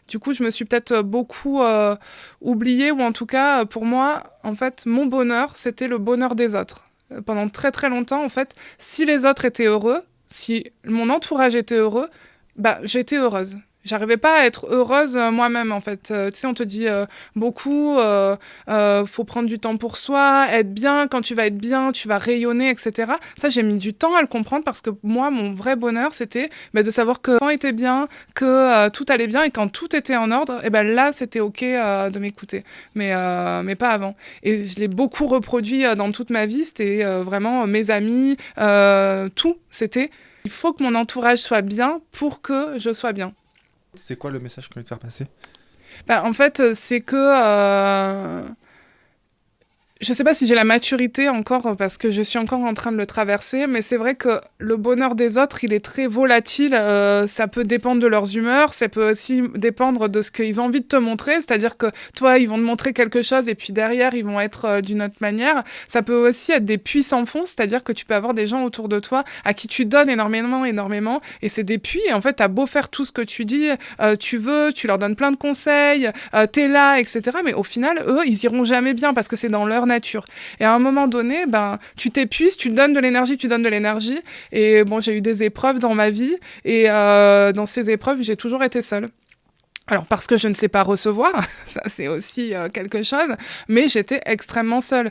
Du coup, je me suis peut-être beaucoup oubliée, ou en tout cas, pour moi, en fait, mon bonheur, c'était le bonheur des autres. Pendant très très longtemps, en fait, si les autres étaient heureux, si mon entourage était heureux, bah, j'étais heureuse. J'arrivais pas à être heureuse moi-même, en fait. Tu sais, on te dit beaucoup, faut prendre du temps pour soi, être bien. Quand tu vas être bien, tu vas rayonner, etc. Ça, j'ai mis du temps à le comprendre parce que moi, mon vrai bonheur, c'était bah, de savoir que quand était bien, que tout allait bien et quand tout était en ordre, et ben là, c'était OK de m'écouter. Mais pas avant. Et je l'ai beaucoup reproduit dans toute ma vie. C'était vraiment mes amis, tout. C'était il faut que mon entourage soit bien pour que je sois bien. C'est quoi le message que tu veux te faire passer? Bah, en fait, c'est que je sais pas si j'ai la maturité encore parce que je suis encore en train de le traverser, mais c'est vrai que le bonheur des autres, il est très volatile. Ça peut dépendre de leurs humeurs, ça peut aussi dépendre de ce qu'ils ont envie de te montrer. C'est-à-dire que toi, ils vont te montrer quelque chose et puis derrière, ils vont être d'une autre manière. Ça peut aussi être des puits sans fond, c'est-à-dire que tu peux avoir des gens autour de toi à qui tu donnes énormément, énormément, et c'est des puits. Et en fait, t'as beau faire tout ce que tu dis, tu leur donnes plein de conseils, t'es là, etc. Mais au final, eux, ils iront jamais bien parce que c'est dans leur nature. Et à un moment donné, ben, tu t'épuises, tu donnes de l'énergie, tu donnes de l'énergie. Et bon, j'ai eu des épreuves dans ma vie. Et dans ces épreuves, j'ai toujours été seule. Alors parce que je ne sais pas recevoir, ça c'est aussi quelque chose, mais j'étais extrêmement seule.